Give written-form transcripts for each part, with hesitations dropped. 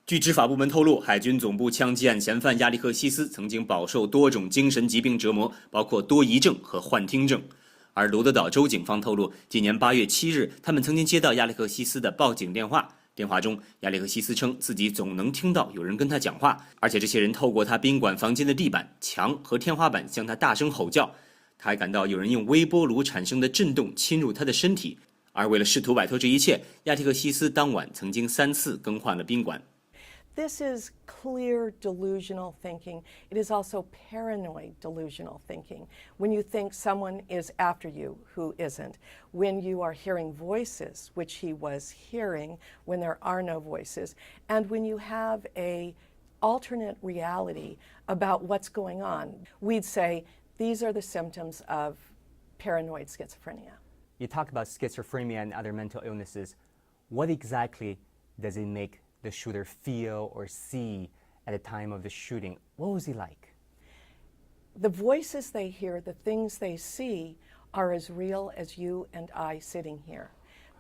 据执法部门透露，海军总部枪击案嫌犯亚历克西斯曾经饱受多种精神疾病折磨，包括多疑症和幻听症。而罗德岛州警方透露，今年8月7日，他们曾经接到亚历克西斯的报警电话。电话中，亚历克西斯称自己总能听到有人跟他讲话，而且这些人透过他宾馆房间的地板、墙和天花板向他大声吼叫。他还感到有人用微波炉产生的震动侵入他的身体。而为了试图摆脱这一切，亚历克西斯当晚曾经3次更换了宾馆。This is clear delusional thinking. It is also paranoid delusional thinking. When you think someone is after you who isn't, when you are hearing voices, which he was hearing when there are no voices, and when you have an alternate reality about what's going on, we'd say these are the symptoms of paranoid schizophrenia. You talk about schizophrenia and other mental illnesses. What exactly does it make the shooter feel or see at the time of the shooting? What was he like? The voices they hear, the things they see, are as real as you and I sitting here.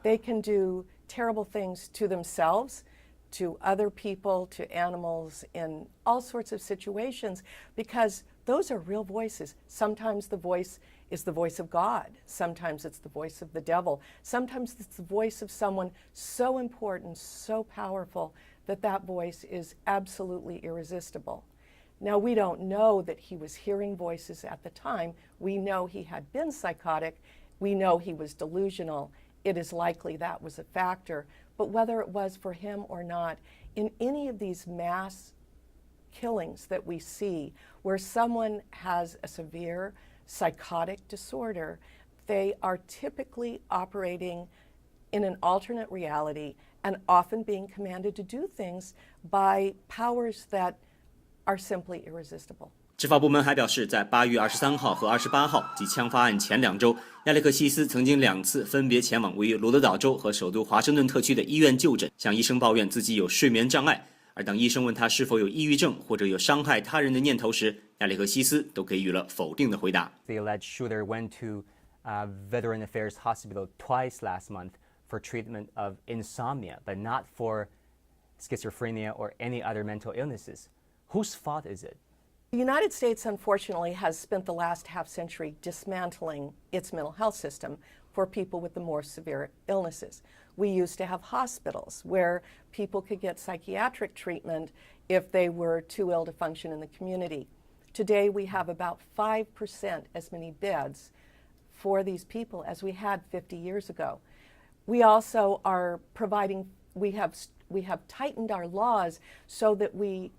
They can do terrible things to themselves, to other people, to animals, in all sorts of situations, because those are real voices. Sometimes the voice is the voice of God. Sometimes it's the voice of the devil. Sometimes it's the voice of someone so important, so powerful, that that voice is absolutely irresistible. Now, we don't know that he was hearing voices at the time. We know he had been psychotic. We know he was delusional. It is likely that was a factor. But whether it was for him or not, in any of these mass killings that we see where someone has a severe psychotic disorder, they are typically operating in an alternate reality and often being commanded to do things by powers that are simply irresistible. 执法部门还表示，在8月23号和28号即枪发案前2周，亚历克西斯曾经2次分别前往位于罗德岛州和首都华盛顿特区的医院就诊，向医生抱怨自己有睡眠障碍。而当医生问他是否有抑郁症或者有伤害他人的念头时，亚历克西斯都给予了否定的回答。The alleged shooter went to Veteran Affairs Hospital twice last month for treatment of insomnia, but not for schizophrenia or any other mental illnesses. Whose fault is it? The United States, unfortunately, has spent the last half century dismantling its mental health system for people with the more severe illnesses. We used to have hospitals where people could get psychiatric treatment if they were too ill to function in the community. Today, we have about 5% as many beds for these people as we had 50 years ago. We also are providing, we have tightened our laws so that we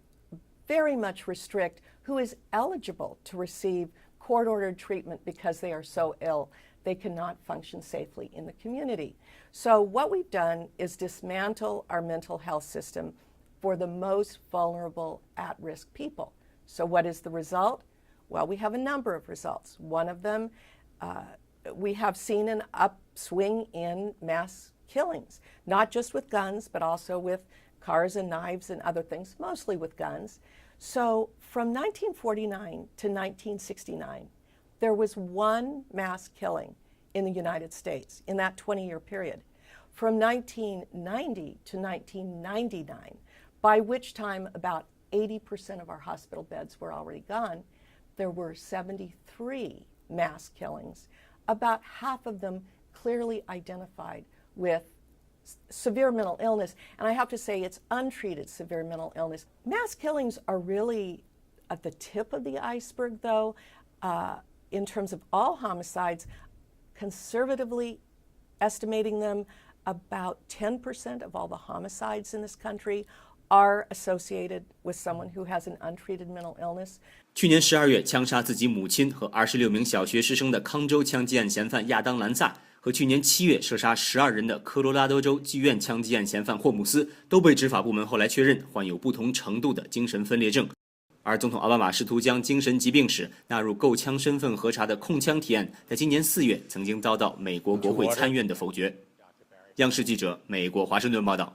very much restrict who is eligible to receive court-ordered treatment because they are so ill they cannot function safely in the community. So what we've done is dismantle our mental health system for the most vulnerable at-risk people. So what is the result? Well, we have a number of results. One of them, we have seen an upswing in mass killings, not just with guns, but also with cars and knives and other things, mostly with guns. So from 1949 to 1969, there was one mass killing in the United States in that 20-year period. From 1990 to 1999, by which time about 80% of our hospital beds were already gone, there were 73 mass killings, about half of them clearly identified with severe mental illness. And I have to say, it's untreated severe mental illness. Mass killings are really at the tip of the iceberg, though. In terms of all homicides, conservatively estimating them, about 10% of all the homicides in this country are associated with someone who has an untreated mental illness. 去年12月枪杀自己母亲和26名小学师生的康州枪击案嫌犯亚当·兰萨，和去年7月射杀12人的科罗拉多州妓院枪击案嫌犯霍姆斯，都被执法部门后来确认患有不同程度的精神分裂症。而总统奥巴马试图将精神疾病史纳入购枪身份核查的控枪提案，在今年4月曾经遭到美国国会参院的否决。央视记者美国华盛顿报道。